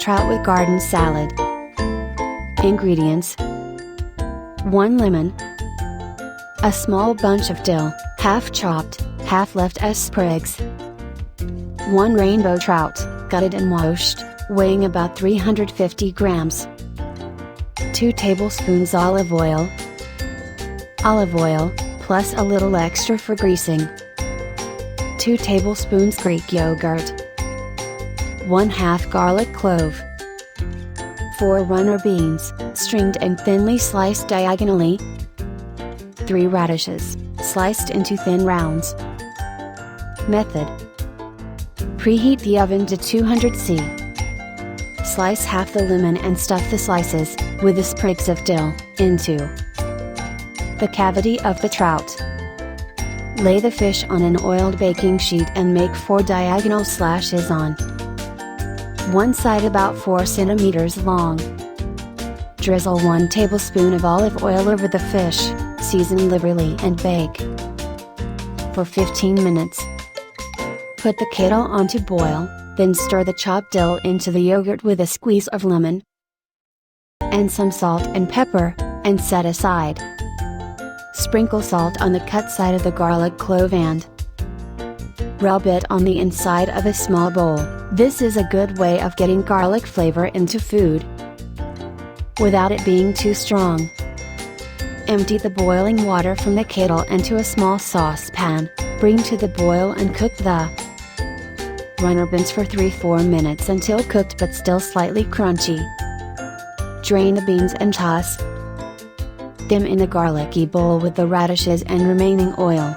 Trout with garden salad. Ingredients: 1 lemon, a small bunch of dill, half chopped, half left as sprigs, 1 rainbow trout, gutted and washed, weighing about 350 grams, 2 tablespoons olive oil, plus a little extra for greasing, 2 tablespoons Greek yogurt, 1/2 garlic clove, 4 runner beans, stringed and thinly sliced diagonally, 3 radishes, sliced into thin rounds. Method: preheat the oven to 200°C. Slice half the lemon and stuff the slices, with the sprigs of dill, into the cavity of the trout. Lay the fish on an oiled baking sheet and make 4 diagonal slashes on one side about 4 centimeters long. Drizzle 1 tablespoon of olive oil over the fish, season liberally and bake for 15 minutes. Put the kettle on to boil, then stir the chopped dill into the yogurt with a squeeze of lemon and some salt and pepper, and set aside. Sprinkle salt on the cut side of the garlic clove and rub it on the inside of a small bowl. This is a good way of getting garlic flavor into food without it being too strong. Empty the boiling water from the kettle into a small saucepan, bring to the boil and cook the runner beans for 3-4 minutes until cooked but still slightly crunchy. Drain the beans and toss them in a garlicky bowl with the radishes and remaining oil.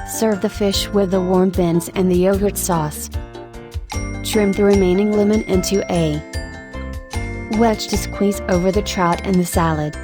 Serve the fish with the warm beans and the yogurt sauce. Trim the remaining lemon into a wedge to squeeze over the trout and the salad.